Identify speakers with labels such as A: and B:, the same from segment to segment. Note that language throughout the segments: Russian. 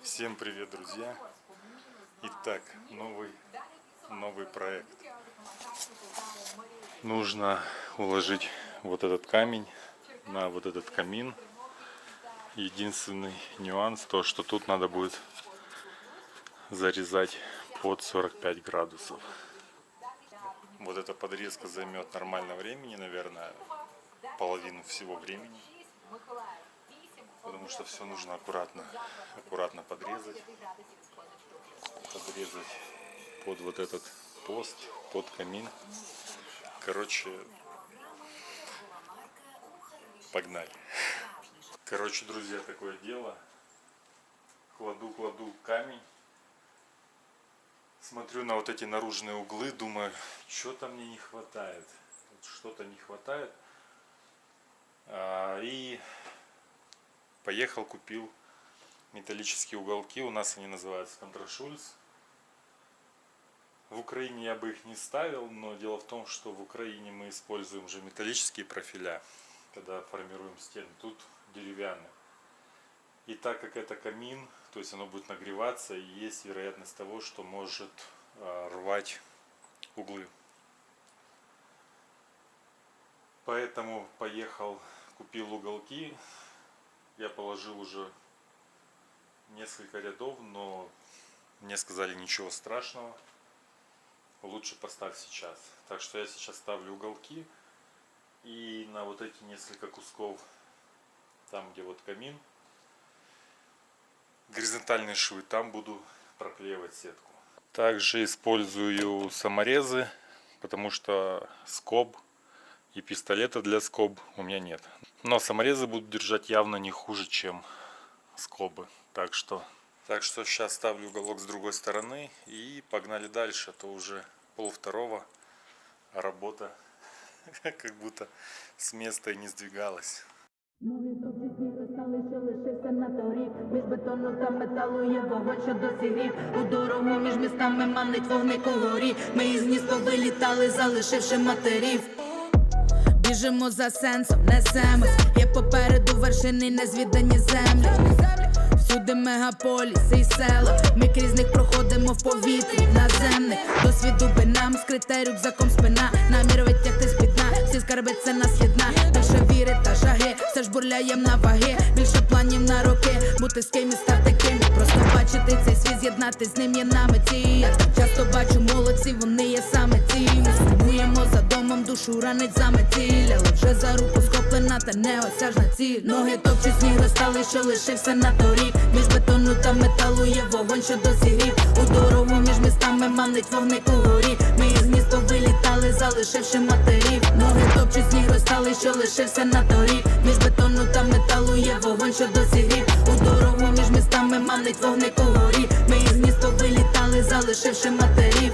A: Всем привет, друзья! Итак, новый проект. Нужно уложить вот этот камень на вот этот камин. Единственный нюанс то, что тут надо будет зарезать под 45 градусов. Вот эта подрезка займет нормально времени, наверное, половину всего времени. Потому что все нужно аккуратно подрезать под вот этот пост, под камин. Короче, погнали. Короче, друзья, такое дело. Кладу камень. Смотрю на вот эти наружные углы, думаю, что-то мне не хватает. Что-то не хватает. И поехал, купил металлические уголки. У нас они называются контрашульц. В Украине я бы их не ставил, но дело в том, что в Украине мы используем же металлические профиля, когда формируем стены. Тут деревянные. И так как это камин, то есть оно будет нагреваться, и есть вероятность того, что может рвать углы. Поэтому поехал, купил уголки. Я положил уже несколько рядов, но мне сказали, ничего страшного, лучше поставь сейчас. Так что я сейчас ставлю уголки, и на вот эти несколько кусков, там где вот камин, горизонтальные швы, там буду проклеивать сетку. Также использую саморезы, потому что скоб и пистолета для скоб у меня нет. Но саморезы будут держать явно не хуже, чем скобы. Так что сейчас ставлю уголок с другой стороны и погнали дальше. А то уже 1:30, а работа как будто с места и не сдвигалась.
B: Ноги топчуть ніби стали, що лишився на торік. Між бетону та металу є вогонь, що досі у дорогу між містами манить вогник угорі. Ми із гнізд повилітали, залишивши матерів. Біжимо за сенсом, несемось. Є попереду вершини, незвідані землі. Всюди мегаполіси і села. Ми крізь них проходимо в повітрі, в наземних. Досвіду би нам скрите рюкзаком спина. Намір витягти з-під дна, всі скарби це нас єдна. Більше віри та жаги, все ж бурляєм на ваги. Більше планів на роки, бути з ким і стати ким. Просто бачити цей світ, з'єднати з ним є на меті. Я так часто бачу молодці, вони є саме ці. Ми сумуємо за домом, душу ранить заметіль. Але вже за руку схоплена та неосяжна ціль. Ноги топчуть сніг розтали, що лишився на торік. Між бетону та металу є вогонь, що досігрів. У дорогу між містами манить вогник угорі. Ми із гнізд повилітали, залишивши матерів. Ноги топчуть сніг розтали, що лишився на торік. Між бетону та металу є вогонь, що досігрів. У дорогу між містами манить вогник угорі. Ми із гнізд повилітали, залишивши матерів.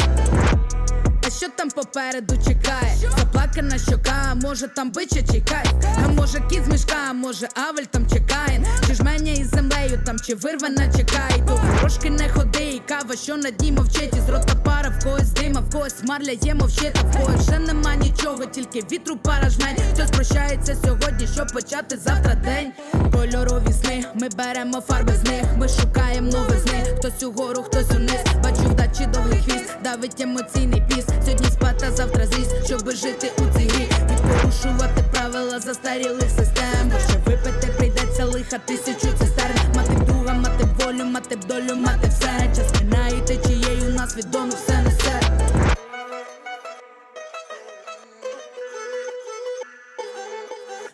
B: А що там попереду чекає? Заплакана щока, а може там бича чекає? А може кіт з мішка, а може авель там чекає? Чи жменя із землею там, чи вирвана чекає? До ворожки не ходи, і кава, що над ній мовчить. Із рота пара, в когось дима, в когось марля є мовчить. А в когось вже нема нічого, тільки вітру пара жмень. Хтось прощається сьогодні, щоб почати завтра день. Кольорові сни, ми беремо фарби з них. Ми шукаємо новизни, хтось угору, хтось униз. Бачу вдачі довгий хвіст, давить емоційний піс. Сьогодні спати, а завтра злість, щоби жити у цій грі. І порушувати правила застарілих систем. Бо ще випити прийдеться лиха 1000 цистерн. Мати б друга, мати б волю, мати б долю, мати все. Час минає і течією нас відомо все несе.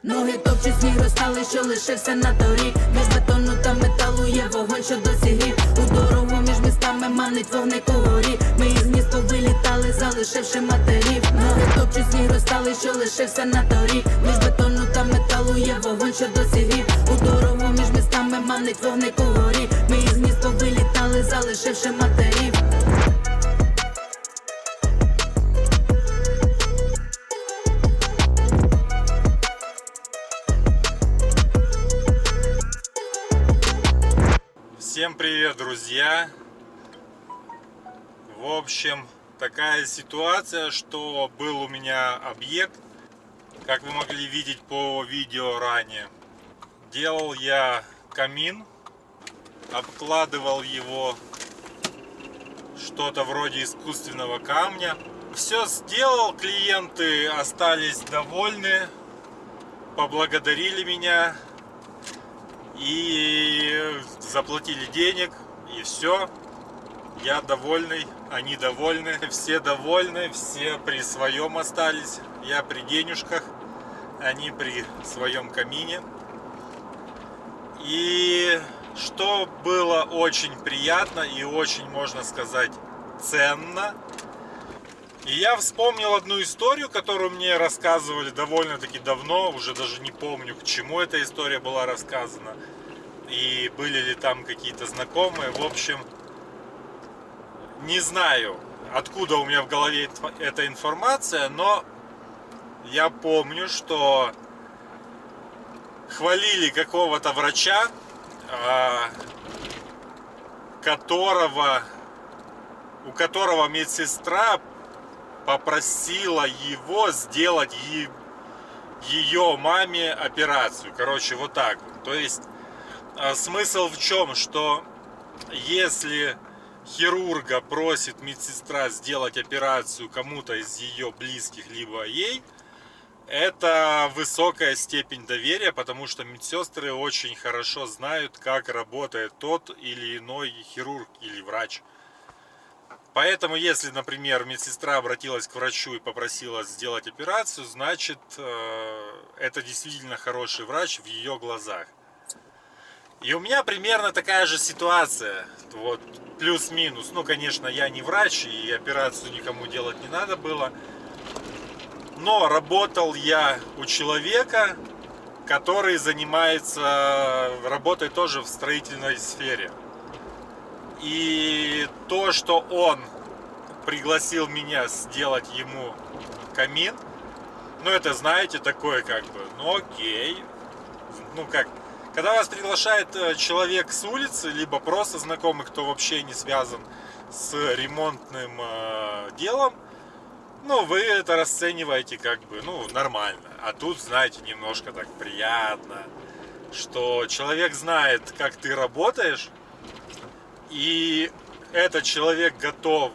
B: Ноги топчуть сніг розтали, що лишився на торік. Між бетону та металу є вогонь, що досігрів. У дорогу між містами манить вогник угорі. Ми із гнізд повилітали, залишивши матерів. Ноги топчуть сніг розтали, що лишився на торік. Між бетону та металу є вогонь, що досігрів. У дорогу між містами манить вогник угорі. Ми із гнізд повилітали, залишивши матерів.
A: Всем привет, друзья! В общем, такая ситуация, что был у меня объект, как вы могли видеть по видео ранее. Делал я камин обкладывал его что-то вроде искусственного камня. Все сделал, клиенты остались довольны, поблагодарили меня и заплатили денег, и все. Я довольный, они довольны, все довольны, все при своем остались. Я при денежках, они при своем камине. И что было очень приятно и очень, можно сказать, ценно. И я вспомнил одну историю, которую мне рассказывали довольно-таки давно, уже даже не помню, к чему эта история была рассказана, и были ли там какие-то знакомые. В общем, не знаю, откуда у меня в голове эта информация, но я помню, что хвалили какого-то врача, у которого медсестра попросила его сделать ее маме операцию. Короче, вот так вот. То есть смысл в чем? Что если хирурга просит медсестра сделать операцию кому-то из ее близких, либо ей, это высокая степень доверия, потому что медсестры очень хорошо знают, как работает тот или иной хирург или врач. Поэтому, если, например, медсестра обратилась к врачу и попросила сделать операцию, значит, это действительно хороший врач в ее глазах. И у меня примерно такая же ситуация, вот, плюс-минус. Ну, конечно, я не врач, и операцию никому делать не надо было. Но работал я у человека, который работает тоже в строительной сфере. И то, что он пригласил меня сделать ему камин, ну это, знаете, такое как бы, ну окей. Ну как, когда вас приглашает человек с улицы, либо просто знакомый, кто вообще не связан с ремонтным делом, ну вы это расцениваете как бы, ну нормально. А тут, знаете, немножко так приятно, что человек знает, как ты работаешь, и этот человек готов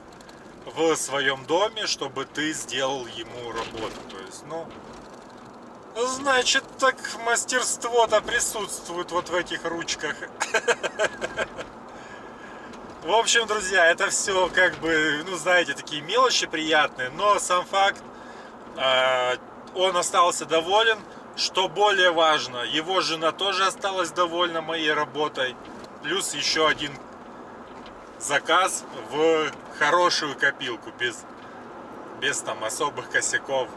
A: в своем доме, чтобы ты сделал ему работу. То есть, ну, значит, так мастерство-то присутствует вот в этих ручках. В общем, друзья, это все как бы, ну, знаете, такие мелочи приятные, но сам факт, он остался доволен. Что более важно, его жена тоже осталась довольна моей работой. Плюс еще один заказ в хорошую копилку, без там особых косяков.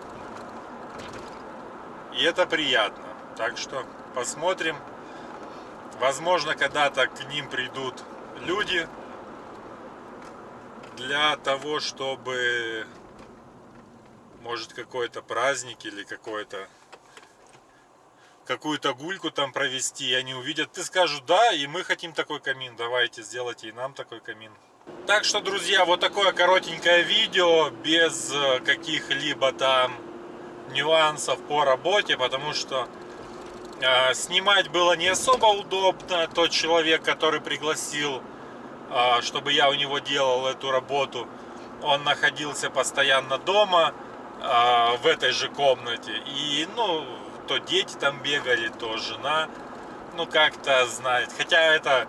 A: И это приятно. Так что посмотрим. Возможно, когда-то к ним придут люди для того, чтобы, может, какой-то праздник или какую-то гульку там провести, и они увидят, ты скажешь, да, и мы хотим такой камин, давайте сделайте и нам такой камин. Так что, друзья, вот такое коротенькое видео, без каких-либо там нюансов по работе, потому что снимать было не особо удобно. Тот человек, который пригласил, чтобы я у него делал эту работу, он находился постоянно дома, в этой же комнате, и, ну, то дети там бегали, то жена, ну как-то, знаете, хотя это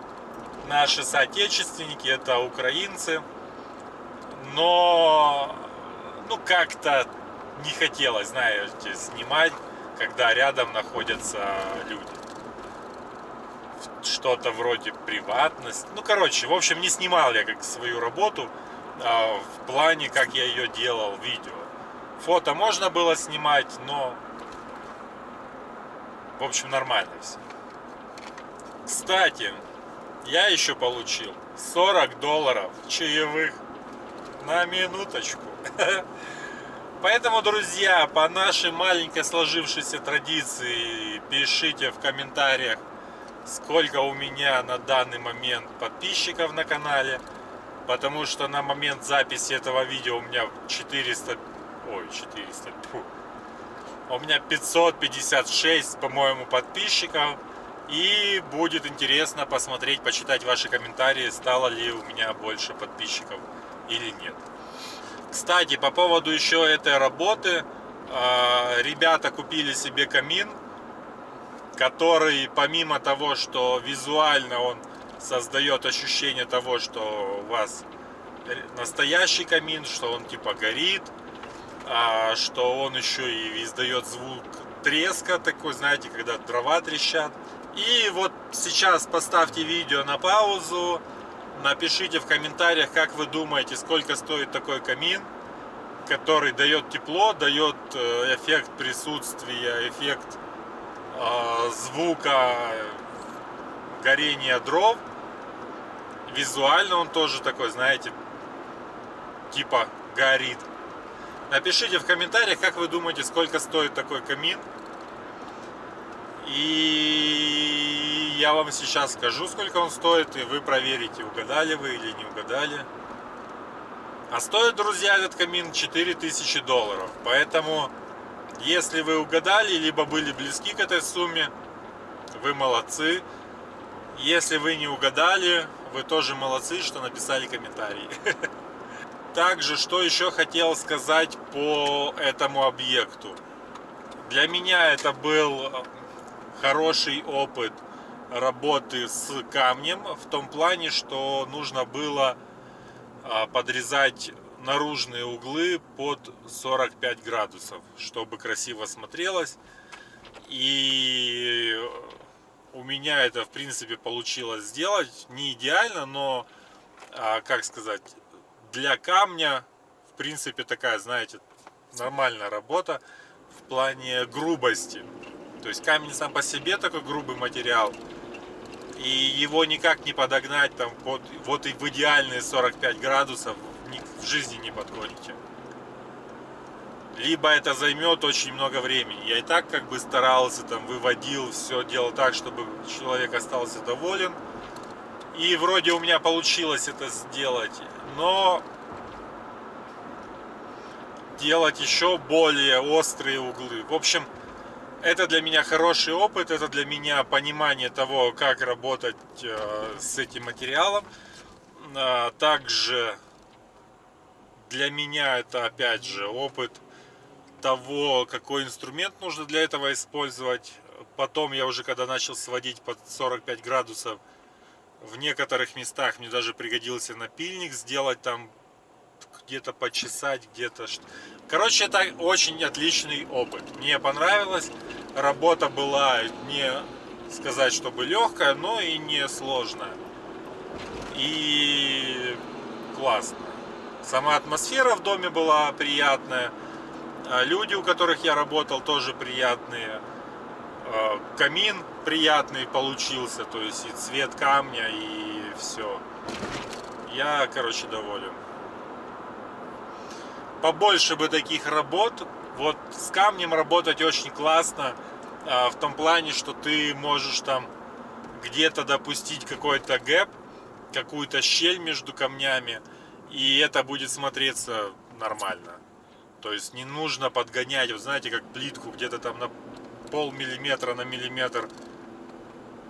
A: наши соотечественники, это украинцы, но, ну как-то не хотелось, знаете, снимать, когда рядом находятся люди. Что-то вроде приватность, ну короче, в общем, не снимал я как свою работу в плане, как я ее делал, видео. Фото можно было снимать, но в общем, нормально все. Кстати, я еще получил $40 чаевых на минуточку. Поэтому, друзья, по нашей маленькой сложившейся традиции, пишите в комментариях, сколько у меня на данный момент подписчиков на канале. Потому что на момент записи этого видео у меня 556, по-моему, подписчиков. И будет интересно посмотреть, почитать ваши комментарии, стало ли у меня больше подписчиков или нет. Кстати, по поводу еще этой работы, ребята купили себе камин, который помимо того, что визуально он создает ощущение того, что у вас настоящий камин, что он типа горит, что он еще и издает звук треска такой, знаете, когда дрова трещат. И вот сейчас поставьте видео на паузу, напишите в комментариях, как вы думаете, сколько стоит такой камин, который дает тепло, дает эффект присутствия, эффект звука горения дров. Визуально он тоже такой, знаете, типа горит. Напишите в комментариях, как вы думаете, сколько стоит такой камин. И я вам сейчас скажу, сколько он стоит, и вы проверите, угадали вы или не угадали. А стоит, друзья, этот камин $4000. Поэтому, если вы угадали, либо были близки к этой сумме, вы молодцы. Если вы не угадали, вы тоже молодцы, что написали комментарий. Также, что еще хотел сказать по этому объекту. Для меня это был хороший опыт работы с камнем, в том плане, что нужно было подрезать наружные углы под 45 градусов, чтобы красиво смотрелось. И у меня это, в принципе, получилось сделать. Не идеально, но, как сказать, для камня, в принципе, такая, знаете, нормальная работа в плане грубости. То есть камень сам по себе такой грубый материал, и его никак не подогнать там под вот и в идеальные 45 градусов в жизни не подгоните. Либо это займет очень много времени. Я и так как бы старался, там выводил, все делал так, чтобы человек остался доволен. И вроде у меня получилось это сделать, но делать еще более острые углы. В общем, это для меня хороший опыт, это для меня понимание того, как работать с этим материалом. Также для меня это, опять же, опыт того, какой инструмент нужно для этого использовать. Потом я уже, когда начал сводить под 45 градусов, в некоторых местах мне даже пригодился напильник сделать, там где-то почесать, где-то. Короче, это очень отличный опыт. Мне понравилось. Работа была, не сказать, чтобы легкая, но и не сложная. И классно. Сама атмосфера в доме была приятная. Люди, у которых я работал, тоже приятные. Камин приятный получился. То есть и цвет камня, и все. Я, короче, доволен. Побольше бы таких работ. Вот с камнем работать очень классно. В том плане, что ты можешь там где-то допустить какой-то гэп, какую-то щель между камнями, и это будет смотреться нормально. То есть не нужно подгонять, вот знаете, как плитку где-то там на полмиллиметра на миллиметр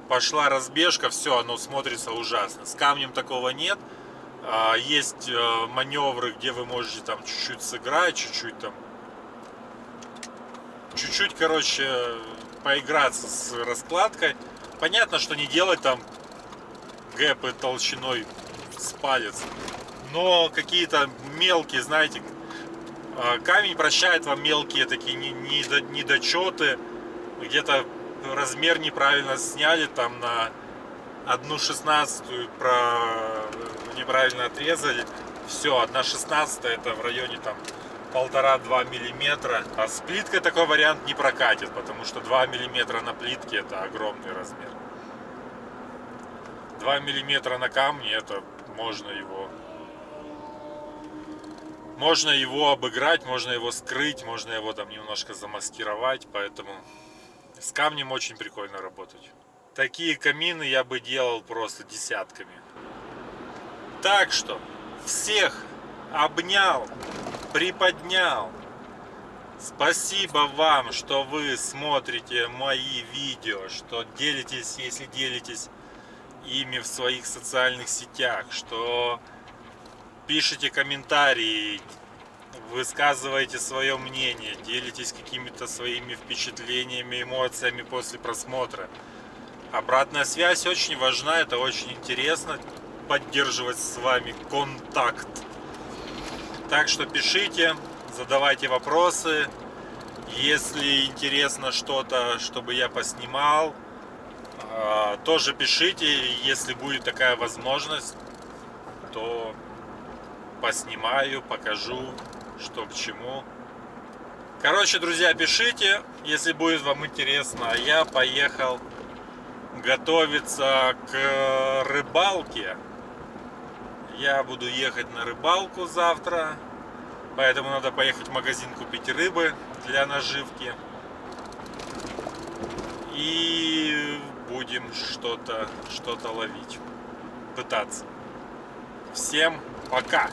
A: пошла разбежка, все, оно смотрится ужасно. С камнем такого нет. Есть маневры, где вы можете там чуть-чуть сыграть, чуть-чуть там, чуть-чуть, короче, поиграться с раскладкой. Понятно, что не делать там гэпы толщиной с палец, но какие-то мелкие, знаете, камень прощает вам мелкие такие недочеты, где-то размер неправильно сняли, там на 1/16 неправильно отрезали, все, 1/16 это в районе там 1,5-2 миллиметра. А с плиткой такой вариант не прокатит, потому что 2 миллиметра на плитке это огромный размер. 2 миллиметра на камне, это можно его обыграть, можно его скрыть, можно его там немножко замаскировать, поэтому с камнем очень прикольно работать. Такие камины я бы делал просто десятками. Так что всех обнял, приподнял. Спасибо вам, что вы смотрите мои видео, что делитесь, если делитесь ими в своих социальных сетях, что пишите комментарии, высказываете свое мнение, делитесь какими-то своими впечатлениями, эмоциями после просмотра. Обратная связь очень важна, это очень интересно, поддерживать с вами контакт. Так что пишите, задавайте вопросы. Если интересно что-то, чтобы я поснимал, тоже пишите. Если будет такая возможность, то поснимаю, покажу, что к чему. Короче, друзья, пишите, если будет вам интересно. Я поехал готовиться к рыбалке. Я буду ехать на рыбалку завтра, поэтому надо поехать в магазин купить рыбы для наживки. И будем что-то ловить, пытаться. Всем пока!